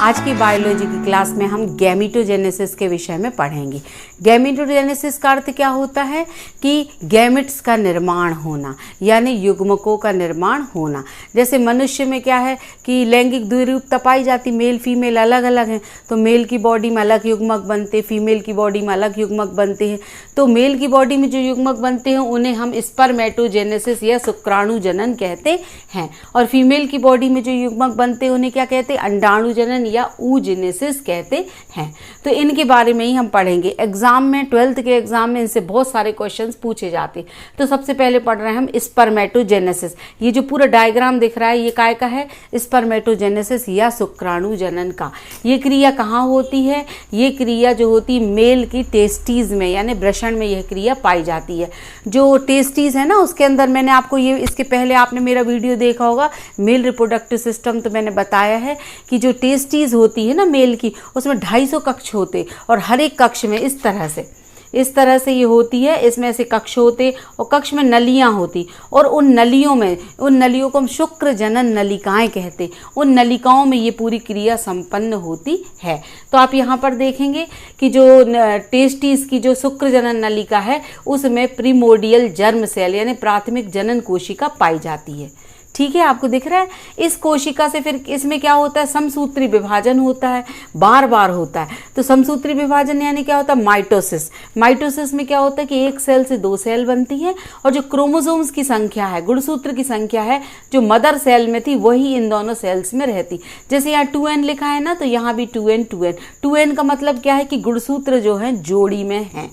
आज की बायोलॉजी की क्लास में हम गैमेटोजेनेसिस के विषय में पढ़ेंगे। गैमेटोजेनेसिस का अर्थ क्या होता है कि गैमेट्स का निर्माण होना, यानी युग्मकों का निर्माण होना। जैसे मनुष्य में क्या है कि लैंगिक द्विरूपता पाई जाती, मेल फीमेल अलग अलग हैं, तो मेल की बॉडी में अलग युग्मक बनते, फीमेल की बॉडी में अलग युग्मक बनते हैं। तो मेल की बॉडी में जो युग्मक बनते हैं उन्हें हम स्पर्मेटोजेनेसिस या शुक्राणु जनन कहते हैं, और फीमेल की बॉडी में जो युग्मक बनते हैं उन्हें क्या कहते हैं, अंडाणु जनन या oogenesis कहते हैं। तो इनके बारे में ही हम पढ़ेंगे। एग्जाम में 12th के एग्जाम में इनसे बहुत सारे क्वेश्चंस पूछे जाते हैं। तो सबसे पहले पढ़ रहे हैं हम स्पर्मेटोजेनेसिस। ये जो पूरा डायग्राम दिख रहा है ये काय का है, स्पर्मेटोजेनेसिस या शुक्राणु जनन का। ये क्रिया कहाँ होती है, ये क्रिया जो होती है मेल की टेस्टीज में, यानी वृषण में यह क्रिया पाई जाती है। जो टेस्टीज है ना उसके अंदर, मैंने आपको ये इसके पहले आपने मेरा वीडियो देखा होगा मेल रिप्रोडक्टिव सिस्टम, तो मैंने बताया है कि जो टेस्टीज होती है ना मेल की, उसमें 250 कक्ष होते, और हर एक कक्ष में इस तरह से ये होती है। इसमें ऐसे कक्ष होते और कक्ष में नलियां होती, और उन नलियों को हम शुक्र जनन नलिकाएं कहते। उन नलिकाओं में ये पूरी क्रिया संपन्न होती है। तो आप यहाँ पर देखेंगे कि जो टेस्टिस की जो शुक्र जनन नलिका है उसमें प्रीमोडियल जर्म सेल यानी प्राथमिक जनन कोशिका पाई जाती है। ठीक है, आपको दिख रहा है। इस कोशिका से फिर इसमें क्या होता है, समसूत्री विभाजन होता है, बार बार होता है। तो समसूत्री विभाजन यानी क्या होता है, माइटोसिस। माइटोसिस में क्या होता है कि एक सेल से 2 सेल बनती है, और जो क्रोमोसोम्स की संख्या है, गुणसूत्र की संख्या है, जो मदर सेल में थी वही इन दोनों सेल्स में रहती। जैसे यहाँ 2n लिखा है ना, तो यहाँ भी 2n का मतलब क्या है कि गुणसूत्र जो है जोड़ी में है,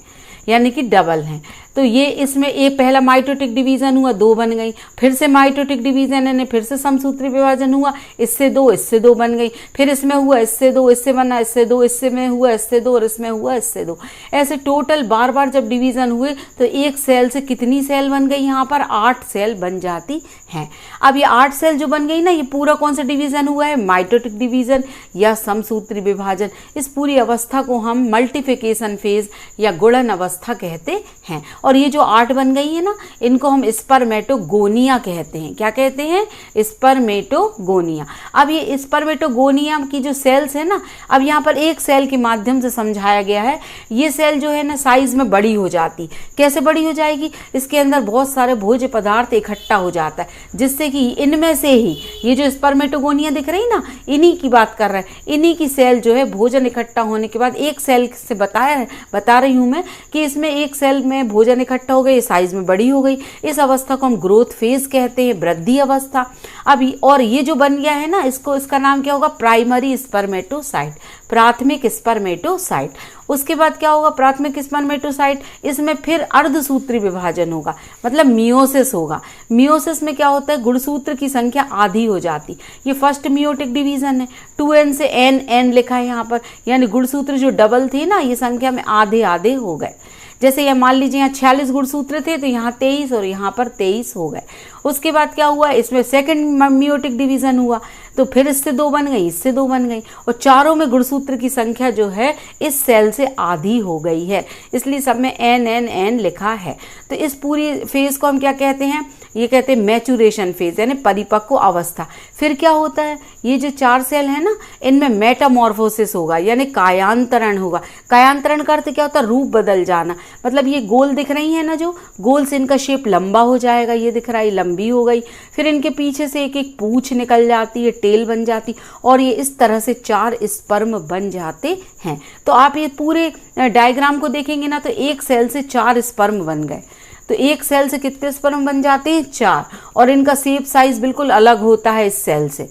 यानी कि डबल हैं। तो ये इसमें एक पहला माइटोटिक डिवीजन हुआ, 2 बन गई, फिर से माइटोटिक डिवीजन है, फिर से समसूत्री विभाजन हुआ, इससे 2 बन गई, फिर इसमें हुआ, इससे 2, इससे बना, इससे 2, इससे में हुआ, इससे 2, और इसमें हुआ, इससे 2। ऐसे टोटल बार बार जब डिवीजन हुए तो एक सेल से कितनी सेल बन गई, यहाँ पर 8 सेल बन जाती हैं। अब ये 8 सेल जो बन गई ना, ये पूरा कौन सा डिवीजन हुआ है, माइटोटिक डिवीजन या समसूत्री विभाजन। इस पूरी अवस्था को हम मल्टीप्लिकेशन फेज या गुणन अवस्था कहते हैं। और ये जो 8 बन गई है ना, इनको हम स्पर्मेटोगोनिया कहते हैं। क्या कहते हैं, स्पर्मेटोगोनिया। अब ये स्पर्मेटोगोनिया की जो सेल्स है ना, अब यहाँ पर एक सेल के माध्यम से समझाया गया है। ये सेल जो है ना साइज में बड़ी हो जाती। कैसे बड़ी हो जाएगी, इसके अंदर बहुत सारे भोज्य पदार्थ इकट्ठा हो जाता है, जिससे कि इनमें से ही ये जो स्पर्मेटोगोनिया दिख रही ना, इन्हीं की बात कर रहे हैं। इन्हीं की सेल जो है भोजन इकट्ठा होने के बाद एक सेल से बता रही हूँ मैं कि इसमें एक सेल में भोजन इकट्ठा हो गई, साइज में बड़ी हो गई। इस अवस्था को हम ग्रोथ फेज कहते हैं, वृद्धि अवस्था। अभी और ये जो बन गया है ना, इसका नाम क्या होगा, प्राइमरी स्पर्मेटोसाइट, प्राथमिक स्पर्मेटोसाइट। उसके बाद क्या होगा, प्राथमिक स्पर्मेटोसाइट, इसमें फिर अर्धसूत्री विभाजन होगा, मतलब मियोसिस होगा। मियोसिस में क्या होता है, गुणसूत्र की संख्या आधी हो जाती। ये फर्स्ट मियोटिक डिवीजन है, 2n से n लिखा है यहाँ पर, यानी गुणसूत्र जो डबल थे ना, ये संख्या में आधे आधे हो गए। जैसे ये मान लीजिए यहाँ 46 गुणसूत्र थे, तो यहाँ 23 और यहाँ पर 23 हो गए। उसके बाद क्या हुआ, इसमें सेकंड मियोटिक डिवीजन हुआ, तो फिर इससे 2 बन गई, इससे 2 बन गई, और चारों में गुणसूत्र की संख्या जो है इस सेल से आधी हो गई है, इसलिए सब में n लिखा है। तो इस पूरी फेज को हम क्या कहते हैं, ये कहते हैं मैचुरेशन फेज, यानी परिपक्व अवस्था। फिर क्या होता है, ये जो 4 सेल है ना, इनमें मेटामॉर्फोसिस होगा, यानी कायांतरण होगा। कायांतरण का अर्थ क्या होता है, रूप बदल जाना। मतलब ये गोल दिख रही है ना, जो गोल से इनका शेप लंबा हो जाएगा, ये दिख रहा है लंबी हो गई। फिर इनके पीछे से एक एक पूंछ निकल जाती है, टेल बन जाती, और ये इस तरह से 4 स्पर्म बन जाते हैं। तो आप ये पूरे डायग्राम को देखेंगे ना, तो एक सेल से 4 स्पर्म बन गए। तो एक सेल से कितने स्पर्म बन जाते हैं, 4, और इनका शेप साइज बिल्कुल अलग होता है इस सेल से।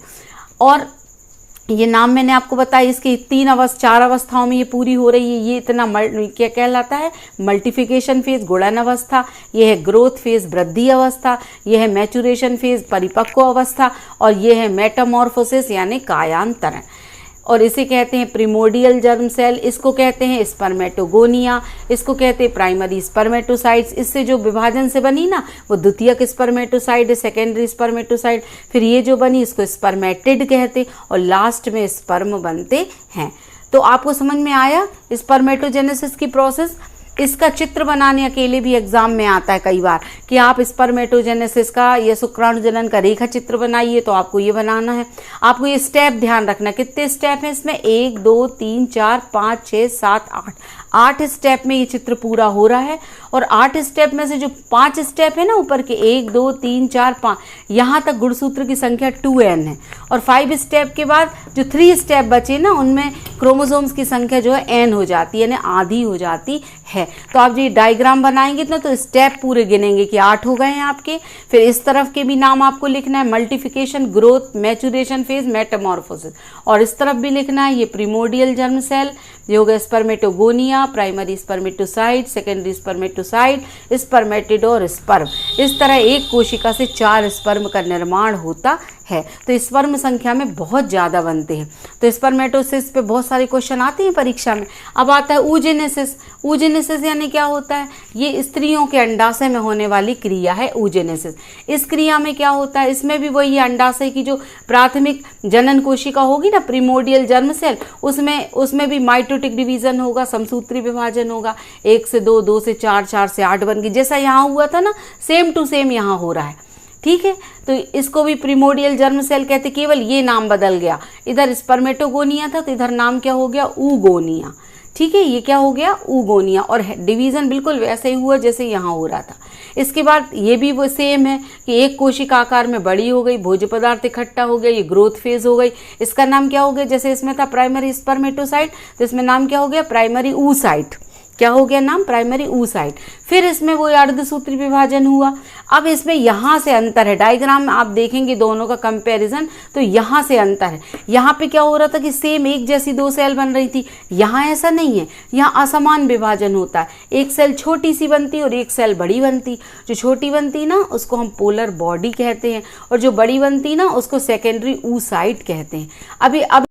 और ये नाम मैंने आपको बताया, इसके 4 अवस्थाओं में ये पूरी हो रही है। ये इतना क्या कहलाता है, मल्टीप्लिकेशन फेज गुणन अवस्था, ये है ग्रोथ फेज वृद्धि अवस्था, ये है मैचुरेशन फेज परिपक्व अवस्था, और ये है मेटामॉर्फोसिस यानी कायांतरण। और इसे कहते हैं प्रिमोडियल जर्म सेल, इसको कहते हैं स्पर्मेटोगोनिया, इसको कहते हैं प्राइमरी स्पर्मेटोसाइट्स। इससे जो विभाजन से बनी ना, वो द्वितीयक स्पर्मेटोसाइट है, सेकेंडरी स्पर्मेटोसाइट। फिर ये जो बनी इसको स्पर्मेटिड कहते, और लास्ट में स्पर्म बनते हैं। तो आपको समझ में आया स्पर्मेटोजेनेसिस की प्रोसेस। इसका चित्र बनाने अकेले भी एग्जाम में आता है कई बार कि आप स्पर्मेटोजेनेसिस का या शुक्राणु जनन का रेखा चित्र बनाइए, तो आपको ये बनाना है। आपको ये स्टेप ध्यान रखना, कितने स्टेप हैं इसमें, 1 2 3 4 5 6 7 8 स्टेप में ये चित्र पूरा हो रहा है। और 8 स्टेप में से जो 5 स्टेप है ना ऊपर के 1 2 3 4 5, यहाँ तक गुणसूत्र की संख्या 2n है। और 5 स्टेप के बाद जो 3 स्टेप बचे ना उनमें क्रोमोसोम्स की संख्या जो है n हो जाती है, यानी आधी हो जाती है। तो आप ये डायग्राम बनाएंगे ना तो स्टेप पूरे गिनेंगे कि 8 हो गए हैं आपके। फिर इस तरफ के भी नाम आपको लिखना है, multiplication, growth, maturation phase, Metamorphosis. और इस तरफ भी लिखना है, ये प्रीमोडियल जर्म सेल, ये हो गया spermatogonia, primary spermatocyte, secondary spermatocyte, spermatid और स्पर्म। इस तरह एक कोशिका से 4 स्पर्म का निर्माण होता है। तो स्पर्म संख्या में बहुत ज़्यादा बनते हैं। तो स्पर्मेटोसिस पे बहुत सारे क्वेश्चन आते हैं परीक्षा में। अब आता है oogenesis। oogenesis यानी क्या होता है, ये स्त्रियों के अंडाशय में होने वाली क्रिया है oogenesis। इस क्रिया में क्या होता है, इसमें भी वही अंडाशय की जो प्राथमिक जनन कोशिका होगी ना, प्रीमोडियल जर्म सेल, उसमें भी माइटोटिक डिवीजन होगा, समसूत्री विभाजन होगा, 1 से 2, 2 से 4, 4 से 8 बन गई। जैसा यहाँ हुआ था ना, सेम टू सेम यहाँ हो रहा है। ठीक है, तो इसको भी प्रीमोडियल जर्म सेल कहते, केवल ये नाम बदल गया। इधर स्पर्मेटोगोनिया था तो इधर नाम क्या हो गया, oogonia। ठीक है, ये क्या हो गया, oogonia। और डिवीज़न बिल्कुल वैसे ही हुआ जैसे यहाँ हो रहा था। इसके बाद ये भी वो सेम है कि एक कोशिका आकार में बड़ी हो गई, भोज्य पदार्थ इकट्ठा हो गया, ये ग्रोथ फेज हो गई। इसका नाम क्या हो गया, जैसे इसमें था प्राइमरी स्पर्मेटोसाइट तो इसमें नाम क्या हो गया, प्राइमरी oocyte। क्या हो गया नाम, प्राइमरी oocyte। फिर इसमें वो अर्धसूत्री विभाजन हुआ। अब इसमें यहाँ से अंतर है, डायग्राम में आप देखेंगे दोनों का कंपैरिजन, तो यहाँ से अंतर है। यहाँ पे क्या हो रहा था कि सेम एक जैसी 2 सेल बन रही थी, यहाँ ऐसा नहीं है, यहाँ असमान विभाजन होता है। एक सेल छोटी सी बनती और एक सेल बड़ी बनती। जो छोटी बनती ना उसको हम पोलर बॉडी कहते हैं, और जो बड़ी बनती ना उसको सेकेंडरी oocyte कहते हैं। अभी अब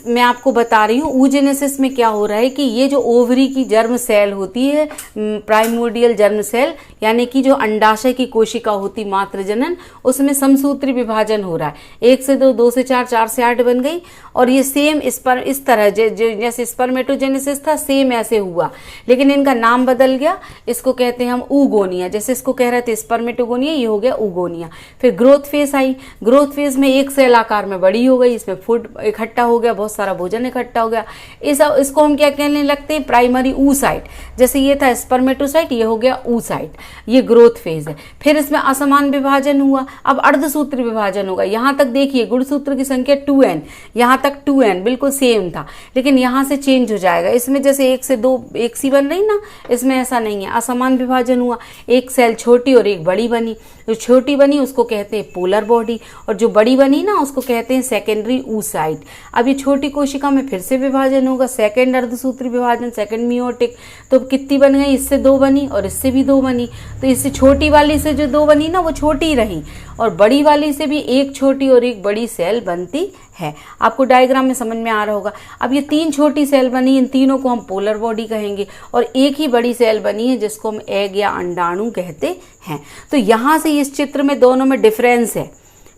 मैं आपको बता रही हूँ oogenesis में क्या हो रहा है कि ये जो ओवरी की जर्म सेल होती है, प्राइमोडियल जर्म सेल, यानी कि जो अंडाशय की कोशिका होती मातृ जनन, उसमें समसूत्री विभाजन हो रहा है। 1 से 2, 2 से 4, 4 से 8 बन गई। और ये सेम इस तरह जैसे स्पर्मेटोजेनेसिस था सेम ऐसे हुआ, लेकिन इनका नाम बदल गया। इसको कहते हैं हम oogonia। जैसे इसको कह रहे थे स्पर्मेटोगोनिया, ये हो गया oogonia। फिर growth phase I. Growth phase में एक सेल आकार में बड़ी हो गई, इसमें फूड इकट्ठा हो गया, बहुत सारा भोजन इकट्ठा हो गया। इसको हम क्या कहने लगते हैं, प्राइमरी oocyte। जैसे ये था स्पर्मेटोसाइट, ये हो गया oocyte। ये ग्रोथ फेज है। फिर इसमें असमान विभाजन हुआ, अब अर्धसूत्री विभाजन होगा। यहाँ तक देखिए गुणसूत्र की संख्या 2n, यहाँ तक 2n बिल्कुल सेम था, लेकिन यहाँ से चेंज हो जाएगा। इसमें जैसे 1 से 2 एक सी बन रही ना, इसमें ऐसा नहीं है, असमान विभाजन हुआ। एक सेल छोटी और एक बड़ी बनी। जो छोटी बनी उसको कहते हैं पोलर बॉडी, और जो बड़ी बनी ना उसको कहते हैं सेकेंडरी oocyte। अब ये छोटी कोशिका में फिर से विभाजन होगा, सेकेंड अर्धसूत्री विभाजन, सेकेंड मियोटिक। तो कितनी बन गई, इससे 2 बनी और इससे भी 2 बनी। तो इससे छोटी वाली से जो 2 बनी ना वो छोटी रही, और बड़ी वाली से भी एक छोटी और एक बड़ी सेल बनती है। आपको डायग्राम में समझ में आ रहा होगा। अब ये 3 छोटी सेल बनी, इन तीनों को हम पोलर बॉडी कहेंगे, और एक ही बड़ी सेल बनी है जिसको हम एग या अंडाणु कहते हैं। तो यहाँ से इस चित्र में दोनों में डिफरेंस है।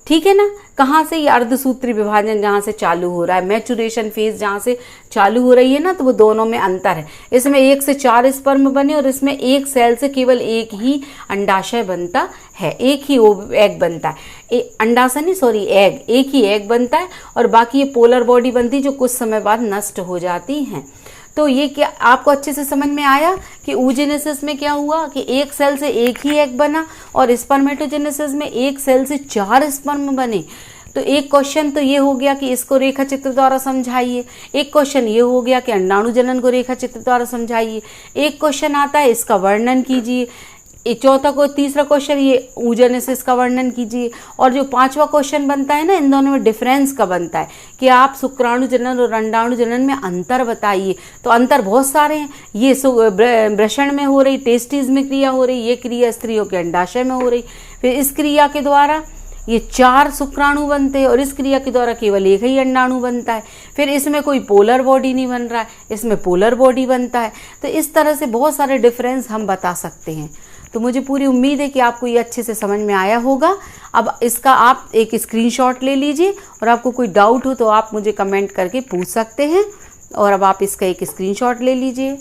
ठीक है ना, कहाँ से, ये अर्धसूत्री विभाजन जहाँ से चालू हो रहा है, मैचुरेशन फेज जहाँ से चालू हो रही है ना, तो वो दोनों में अंतर है। इसमें 1 से 4 स्पर्म बने और इसमें एक सेल से केवल एक ही अंडाशय बनता है, एक ही एग बनता है। अंडाशय नहीं, सॉरी, एग, एक ही एग बनता है, और बाकी ये पोलर बॉडी बनती है जो कुछ समय बाद नष्ट हो जाती हैं। तो ये क्या आपको अच्छे से समझ में आया कि oogenesis में क्या हुआ कि एक सेल से एक ही एग बना, और स्पर्मेटोजेनेसिस में एक सेल से 4 स्पर्म बने। तो एक क्वेश्चन तो ये हो गया कि इसको रेखा चित्र द्वारा समझाइए, एक क्वेश्चन ये हो गया कि अंडाणु जनन को रेखा चित्र द्वारा समझाइए, एक क्वेश्चन आता है इसका वर्णन कीजिए, तीसरा क्वेश्चन ये oogenesis का वर्णन कीजिए, और जो 5वां क्वेश्चन बनता है ना, इन दोनों में डिफरेंस का बनता है कि आप शुक्राणु जनन और अंडाणु जनन में अंतर बताइए। तो अंतर बहुत सारे हैं। ये वृषण में हो रही, टेस्टिस में क्रिया हो रही, ये क्रिया स्त्रियों के अंडाशय में हो रही। फिर इस क्रिया के द्वारा ये 4 शुक्राणु बनते हैं, और इस क्रिया के द्वारा केवल एक ही अंडाणु बनता है। फिर इसमें कोई पोलर बॉडी नहीं बन रहा है, इसमें पोलर बॉडी बनता है। तो इस तरह से बहुत सारे डिफरेंस हम बता सकते हैं। तो मुझे पूरी उम्मीद है कि आपको ये अच्छे से समझ में आया होगा। अब इसका आप एक स्क्रीनशॉट ले लीजिए, और आपको कोई डाउट हो तो आप मुझे कमेंट करके पूछ सकते हैं, और अब आप इसका एक स्क्रीनशॉट ले लीजिए।